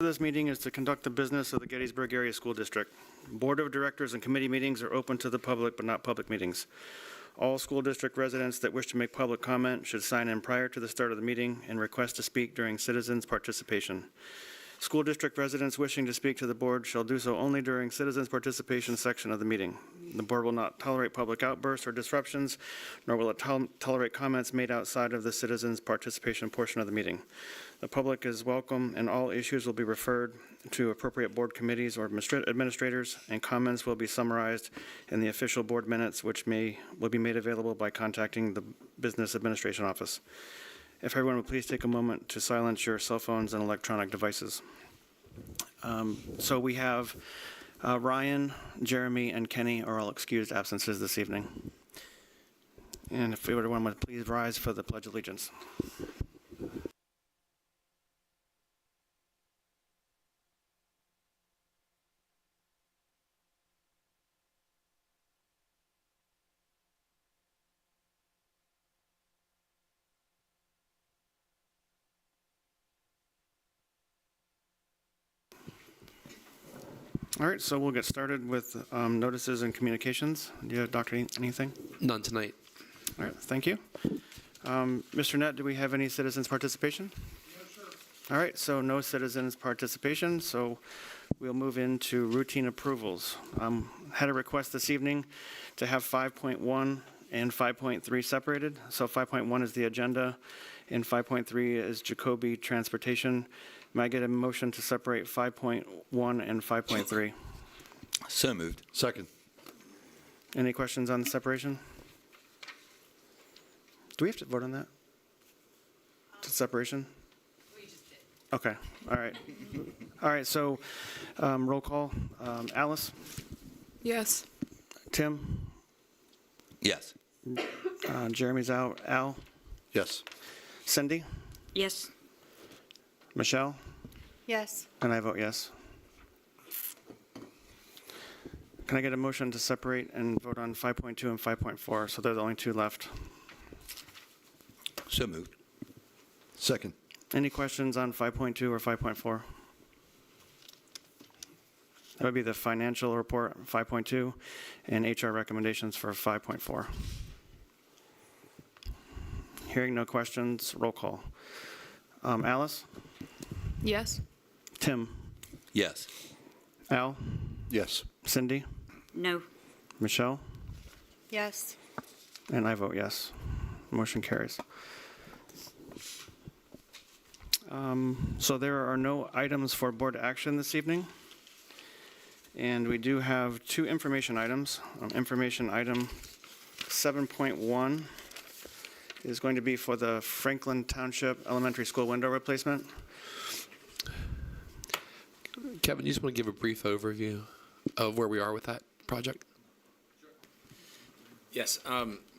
This meeting is to conduct the business of the Gettysburg Area School District. Board of Directors and committee meetings are open to the public, but not public meetings. All school district residents that wish to make public comment should sign in prior to the start of the meeting and request to speak during citizens' participation. School district residents wishing to speak to the board shall do so only during citizens' participation section of the meeting. The board will not tolerate public outbursts or disruptions, nor will it tolerate comments made outside of the citizens' participation portion of the meeting. The public is welcome, and all issues will be referred to appropriate board committees or administrators, and comments will be summarized in the official board minutes, which will be made available by contacting the Business Administration Office. If everyone would please take a moment to silence your cell phones and electronic devices. So we have Ryan, Jeremy, and Kenny are all excused absences this evening. And if everyone would please rise for the Pledge of Allegiance. All right, so we'll get started with notices and communications. Do you have, Doctor, anything? None tonight. All right, thank you. Mr. Nett, do we have any citizens' participation? No, sir. All right, so no citizens' participation, so we'll move into routine approvals. Had a request this evening to have 5.1 and 5.3 separated. So 5.1 is the agenda, and 5.3 is Jacoby Transportation. May I get a motion to separate 5.1 and 5.3? So moved. Second. Any questions on the separation? Do we have to vote on that? To separation? We just did. Okay, all right. All right, so roll call. Alice? Yes. Tim? Yes. Jeremy's out. Al? Yes. Cindy? Yes. Michelle? Yes. And I vote yes. Can I get a motion to separate and vote on 5.2 and 5.4? So they're the only two left. So moved. Second. Any questions on 5.2 or 5.4? That would be the financial report, 5.2, and HR recommendations for 5.4. Hearing no questions, roll call. Alice? Yes. Tim? Yes. Al? Yes. Cindy? No. Michelle? Yes. And I vote yes. Motion carries. So there are no items for board action this evening. And we do have two information items. Information item 7.1 is going to be for the Franklin Township Elementary School window replacement. Kevin, you just want to give a brief overview of where we are with that project? Yes,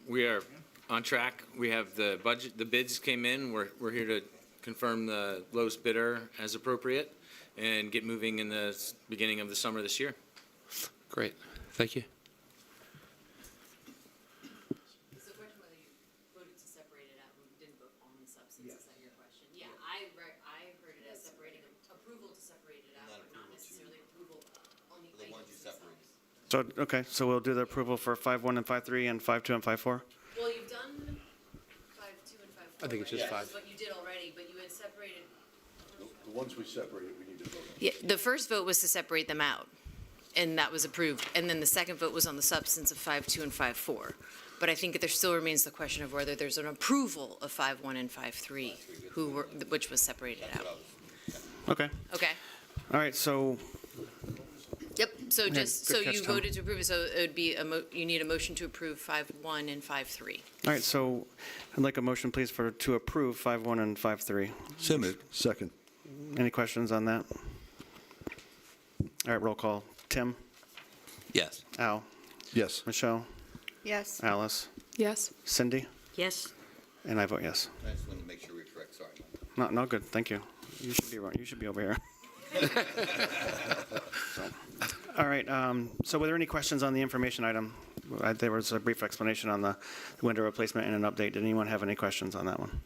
we are on track. We have the budget, the bids came in. We're here to confirm the lowest bidder as appropriate and get moving in the beginning of the summer this year. Great. Thank you. It's a question whether you voted to separate it out. We didn't vote on the substance. Is that your question? Yeah, I heard it as separating, approval to separate it out, but not necessarily approval on the items themselves. So, okay, so we'll do the approval for 5.1 and 5.3 and 5.2 and 5.4? Well, you've done 5.2 and 5.4. I think it's just right? 5. That's what you did already, but you had separated. The ones we separated, we need to vote on. Yeah, the first vote was to separate them out, and that was approved. And then the second vote was on the substance of 5.2 and 5.4. But I think there still remains the question of whether there's an approval of 5.1 and 5.3, which was separated out. Okay, Okay. all right, so Yep. So Yeah, just, good so catch, you Tom. voted to approve it, so it would be, you need a motion to approve 5.1 and 5.3. all right, so I'd like a motion, please, to approve 5.1 and 5.3. So moved. Second. Any questions on that? All right, roll call. Tim? Yes. Al? Yes. Michelle? Yes. Alice? Yes. Cindy? Yes. And I vote yes. I just wanted to make sure we're correct. Sorry. No, good, thank you. You should be right. You should be over here. All right, so were there any questions on the information item? There was a brief explanation on the window replacement and an update. Did anyone have any questions on that one?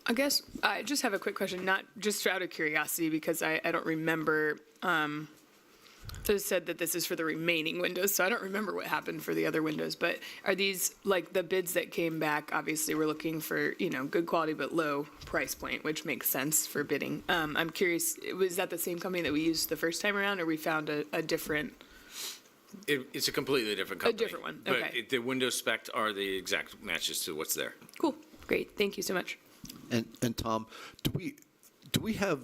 I guess I just have a quick question, not just out of curiosity, because I don't remember, it said that this is for the remaining windows, so I don't remember what happened for the other windows, but are these, like, the bids that came back, obviously, we're looking for, good quality but low price point, which makes sense for bidding. I'm curious, was that the same company that we used the first time around, or we found a different? It's a completely different company. different one, okay. But the window spec are the exact matches to what's there. Cool, great, thank you so much. And Tom, do we have,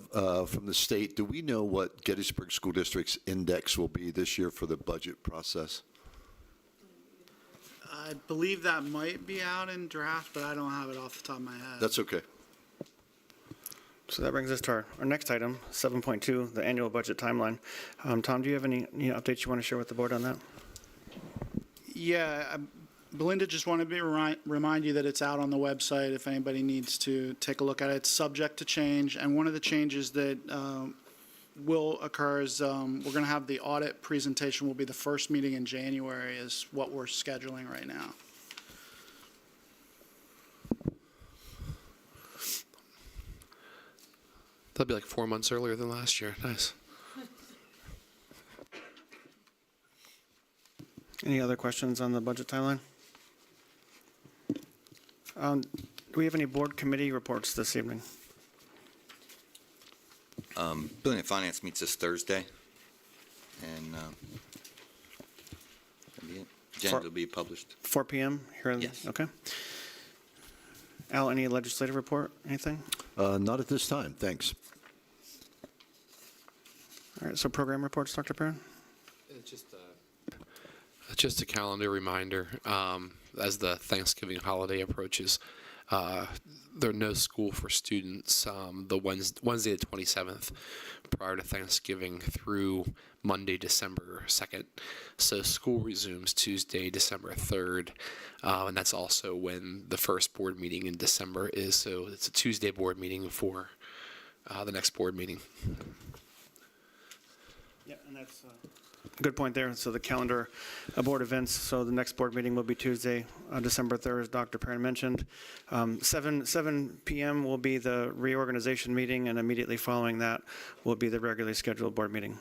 from the state, do we know what Gettysburg School District's index will be this year for the budget process? I believe that might be out in draft, but I don't have it off the top of my head. That's okay. So that brings us to our next item, 7.2, the annual budget timeline. Tom, do you have any updates you want to share with the board on that? Yeah, Belinda just wanted me to remind you that it's out on the website if anybody needs to take a look at it. It's subject to change, and one of the changes that will occur is we're going to have the audit presentation will be the first meeting in January is what we're scheduling right now. That'll be like 4 months earlier than last year. Nice. Any other questions on the budget timeline? Do we have any board committee reports this evening? Building and Finance meets this Thursday, and that'll be it. Agenda will be published. 4 p.m. here in Yes. Okay. Al, any legislative report, anything? Not at this time, thanks. All right, so program reports, Dr. Perrin? Just a calendar reminder, as the Thanksgiving holiday approaches, there are no school for students the Wednesday the 27th prior to Thanksgiving through Monday, December 2nd. So school resumes Tuesday, December 3rd, and that's also when the first board meeting in December is. So it's a Tuesday board meeting before the next board meeting. Yeah, and that's a good point there. So the calendar board events, so the next board meeting will be Tuesday, December 3rd, as Dr. Perrin mentioned. 7 p.m. will be the reorganization meeting, and immediately following that will be the regularly scheduled board meeting.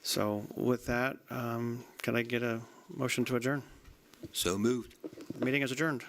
So with that, can I get a motion to adjourn? So moved. The meeting is adjourned.